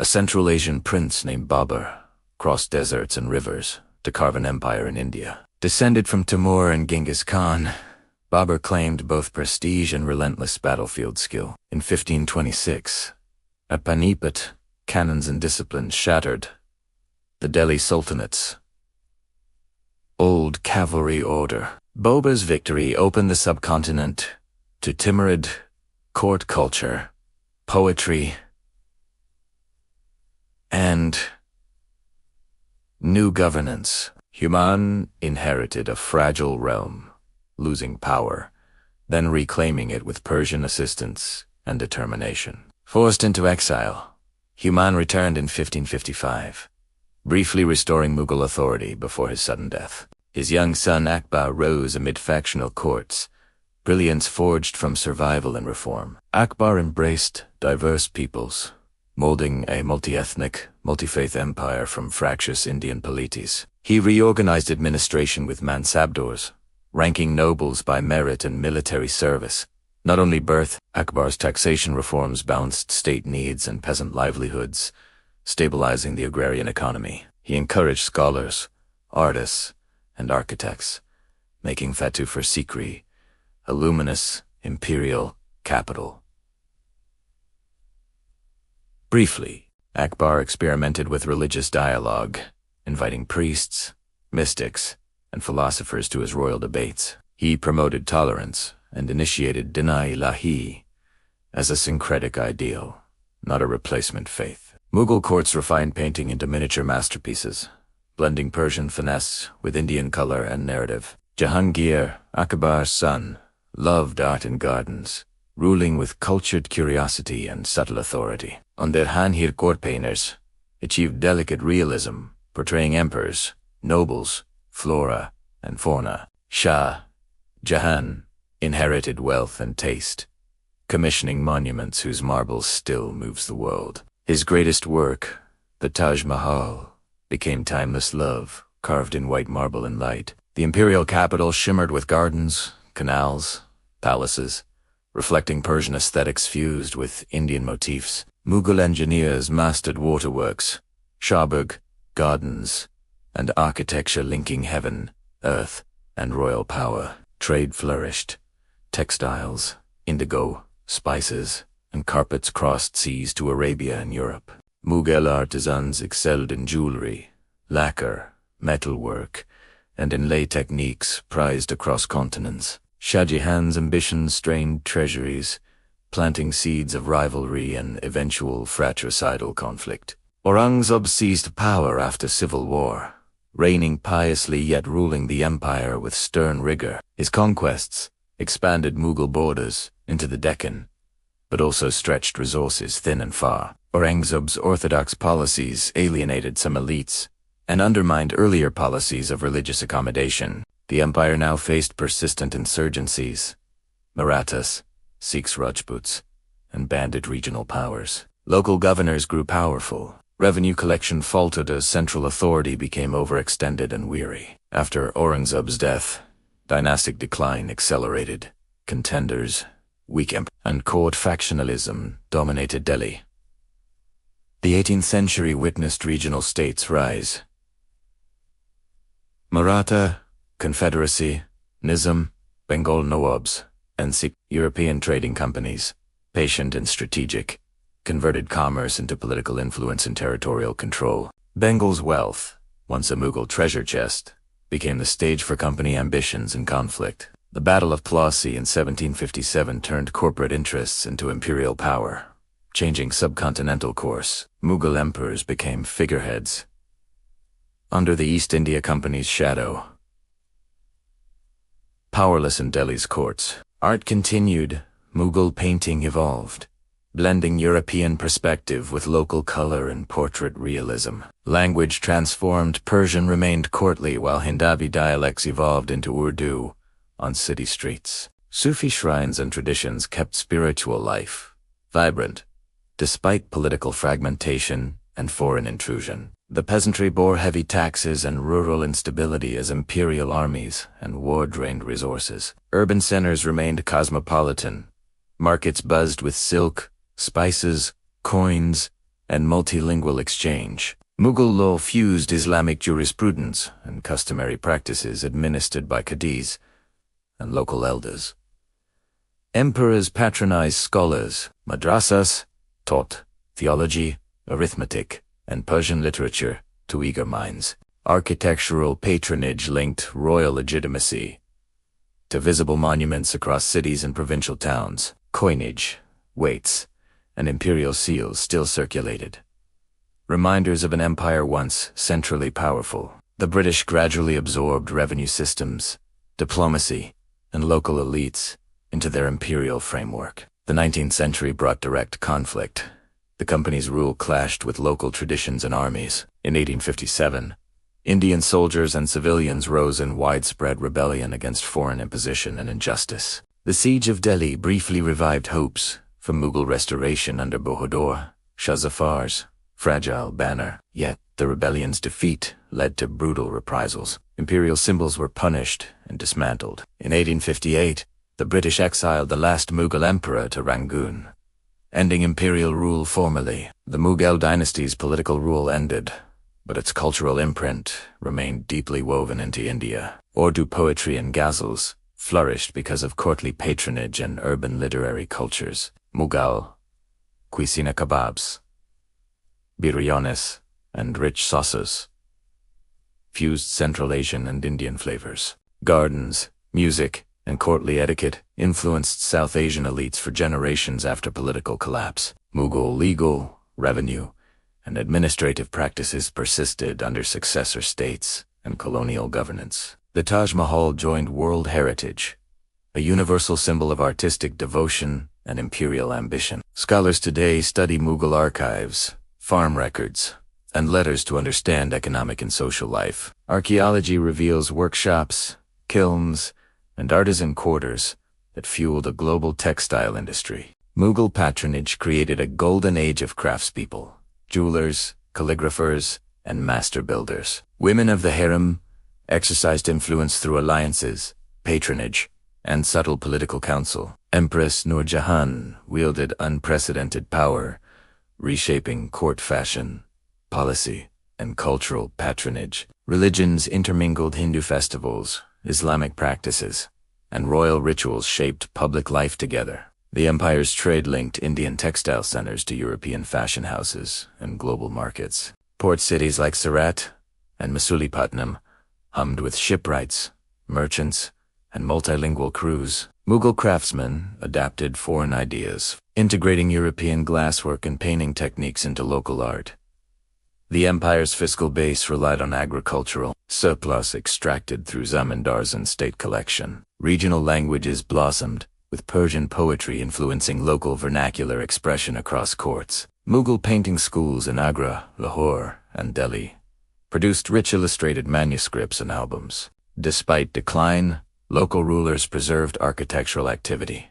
A Central Asian prince named Babur crossed deserts and rivers to carve an empire in India. Descended from Timur and Genghis Khan, Babur claimed both prestige and relentless battlefield skill. In 1526, at Panipat, cannons and discipline shattered the Delhi Sultanate's old cavalry order. Babur's victory opened the subcontinent to Timurid court culture, poetry, and new governance. Humayun inherited a fragile realm, losing power, then reclaiming it with Persian assistance and determination. Forced into exile, Humayun returned in 1555, briefly restoring Mughal authority before his sudden death. His young son Akbar rose amid factional courts, brilliance forged from survival and reform. Akbar embraced diverse peoples, molding a multi-ethnic, multi-faith empire from fractious Indian polities. He reorganized administration with mansabdors, ranking nobles by merit and military service. Not only birth, Akbar's taxation reforms balanced state needs and peasant livelihoods, stabilizing the agrarian economy. He encouraged scholars, artists, and architects, making Fatehpur Sikri a luminous imperial capital. Briefly, Akbar experimented with religious dialogue, inviting priests, mystics, and philosophers to his royal debates. He promoted tolerance and initiated Din-i-Ilahi as a syncretic ideal, not a replacement faith. Mughal courts refined painting into miniature masterpieces, blending Persian finesse with Indian color and narrative. Jahangir, Akbar's son, loved art and gardens, ruling with cultured curiosity and subtle authority. On the Jahangir court painters achieved delicate realism, portraying emperors, nobles, flora, and fauna. Shah Jahan inherited wealth and taste, commissioning monuments whose marble still moves the world. His greatest work, the Taj Mahal, became timeless love, carved in white marble and light. The imperial capital shimmered with gardens, canals, palaces, reflecting Persian aesthetics fused with Indian motifs. Mughal engineers mastered waterworks, Shahbag, gardens, and architecture linking heaven, earth, and royal power. Trade flourished. Textiles, indigo, spices, and carpets crossed seas to Arabia and Europe. Mughal artisans excelled in jewelry, lacquer, metalwork, and inlay techniques prized across continents. Shah Jahan's ambitions strained treasuries, planting seeds of rivalry and eventual fratricidal conflict. Aurangzeb seized power after civil war, reigning piously yet ruling the empire with stern rigor. His conquests expanded Mughal borders into the Deccan, but also stretched resources thin and far. Aurangzeb's orthodox policies alienated some elites and undermined earlier policies of religious accommodation. The empire now faced persistent insurgencies, Marathas, Sikhs, Rajputs, and bandit regional powers. Local governors grew powerful. Revenue collection faltered as central authority became overextended and weary. After Aurangzeb's death, dynastic decline accelerated. Contenders, weak empire, and court factionalism dominated Delhi. The 18th century witnessed regional states rise. Maratha Confederacy, Nizam, Bengal Nawabs, and Sikh European trading companies, patient and strategic, converted commerce into political influence and territorial control. Bengal's wealth, once a Mughal treasure chest, became the stage for company ambitions and conflict. The Battle of Plassey in 1757 turned corporate interests into imperial power, changing subcontinental course. Mughal emperors became figureheads under the East India Company's shadow. Powerless in Delhi's courts, art continued. Mughal painting evolved, blending European perspective with local color and portrait realism. Language transformed. Persian remained courtly while Hindavi dialects evolved into Urdu on city streets. Sufi shrines and traditions kept spiritual life vibrant, despite political fragmentation and foreign intrusion. The peasantry bore heavy taxes and rural instability as imperial armies and war drained resources. Urban centers remained cosmopolitan. Markets buzzed with silk, spices, coins, and multilingual exchange. Mughal law fused Islamic jurisprudence and customary practices administered by qadis and local elders. Emperors patronized scholars, madrasas taught theology, arithmetic, and Persian literature to eager minds. Architectural patronage linked royal legitimacy to visible monuments across cities and provincial towns. Coinage, weights, and imperial seals still circulated, reminders of an empire once centrally powerful. The British gradually absorbed revenue systems, diplomacy, and local elites into their imperial framework. The 19th century brought direct conflict. The company's rule clashed with local traditions and armies. In 1857, Indian soldiers and civilians rose in widespread rebellion against foreign imposition and injustice. The siege of Delhi briefly revived hopes for Mughal restoration under Bahadur Shah Jahan's fragile banner. Yet, the rebellion's defeat led to brutal reprisals. Imperial symbols were punished and dismantled. In 1858, the British exiled the last Mughal emperor to Rangoon, ending imperial rule formally. The Mughal dynasty's political rule ended, but its cultural imprint remained deeply woven into India. Urdu poetry and ghazals flourished because of courtly patronage and urban literary cultures. Mughal cuisine kebabs, biryanis, and rich sauces fused Central Asian and Indian flavors. Gardens, music, and courtly etiquette influenced South Asian elites for generations after political collapse. Mughal legal, revenue, and administrative practices persisted under successor states and colonial governance. The Taj Mahal joined World Heritage, a universal symbol of artistic devotion and imperial ambition. Scholars today study Mughal archives, farm records, and letters to understand economic and social life. Archaeology reveals workshops, kilns, and artisan quarters that fueled a global textile industry. Mughal patronage created a golden age of craftspeople, jewelers, calligraphers, and master builders. Women of the harem exercised influence through alliances, patronage, and subtle political counsel. Empress Nur Jahan wielded unprecedented power, reshaping court fashion, policy, and cultural patronage. Religions intermingled. Hindu festivals, Islamic practices, and royal rituals shaped public life together. The empire's trade linked Indian textile centers to European fashion houses and global markets. Port cities like Surat and Masulipatam hummed with shipwrights, merchants, and multilingual crews. Mughal craftsmen adapted foreign ideas, integrating European glasswork and painting techniques into local art. The empire's fiscal base relied on agricultural surplus extracted through zamindars and state collection. Regional languages blossomed, with Persian poetry influencing local vernacular expression across courts. Mughal painting schools in Agra, Lahore, and Delhi produced rich illustrated manuscripts and albums. Despite decline, local rulers preserved architectural activity,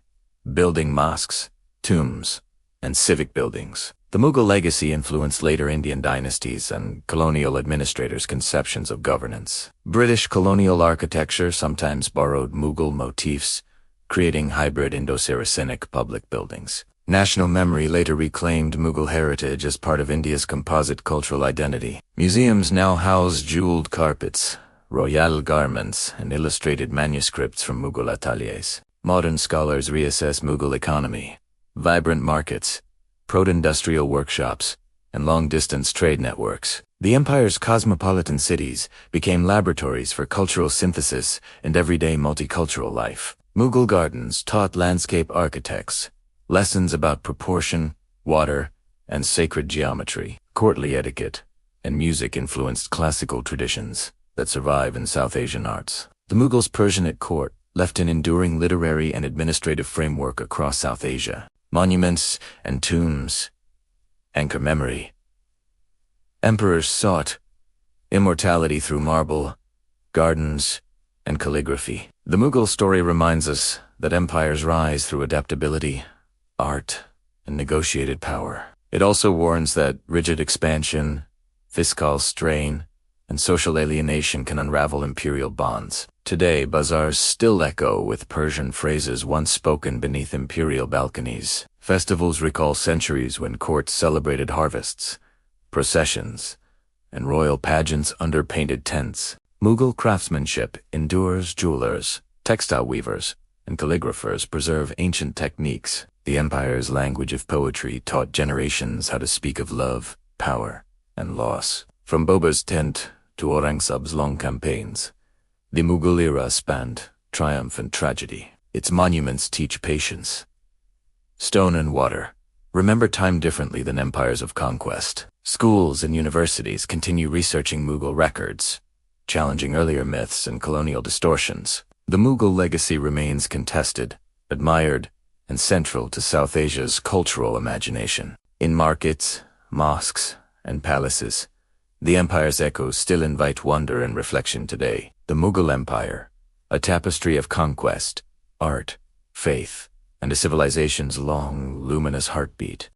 building mosques, tombs, and civic buildings. The Mughal legacy influenced later Indian dynasties and colonial administrators' conceptions of governance. British colonial architecture sometimes borrowed Mughal motifs, creating hybrid Indo-Saracenic public buildings. National memory later reclaimed Mughal heritage as part of India's composite cultural identity. Museums now house jeweled carpets, royal garments, and illustrated manuscripts from Mughal ateliers. Modern scholars reassess Mughal economy, vibrant markets, proto-industrial workshops, and long-distance trade networks. The empire's cosmopolitan cities became laboratories for cultural synthesis and everyday multicultural life. Mughal gardens taught landscape architects lessons about proportion, water, and sacred geometry. Courtly etiquette and music influenced classical traditions that survive in South Asian arts. The Mughals' Persianate court left an enduring literary and administrative framework across South Asia. Monuments and tombs anchor memory. Emperors sought immortality through marble, gardens, and calligraphy. The Mughal story reminds us that empires rise through adaptability, art, and negotiated power. It also warns that rigid expansion, fiscal strain, and social alienation can unravel imperial bonds. Today, bazaars still echo with Persian phrases once spoken beneath imperial balconies. Festivals recall centuries when courts celebrated harvests, processions, and royal pageants under painted tents. Mughal craftsmanship endures. Jewelers, textile weavers, and calligraphers preserve ancient techniques. The empire's language of poetry taught generations how to speak of love, power, and loss. From Babur's tent to 𝐸𝐮𝐬𝐫𝐿's long campaigns, the Mughal era spanned triumph and tragedy. Its monuments teach patience. Stone and water remember time differently than empires of conquest. Schools and universities continue researching Mughal records, challenging earlier myths and colonial distortions. The Mughal legacy remains contested, admired, and central to South Asia's cultural imagination. In markets, mosques, and palaces, the empire's echoes still invite wonder and reflection today. The Mughal Empire, a tapestry of conquest, art, faith, and a civilization's long, luminous heartbeat.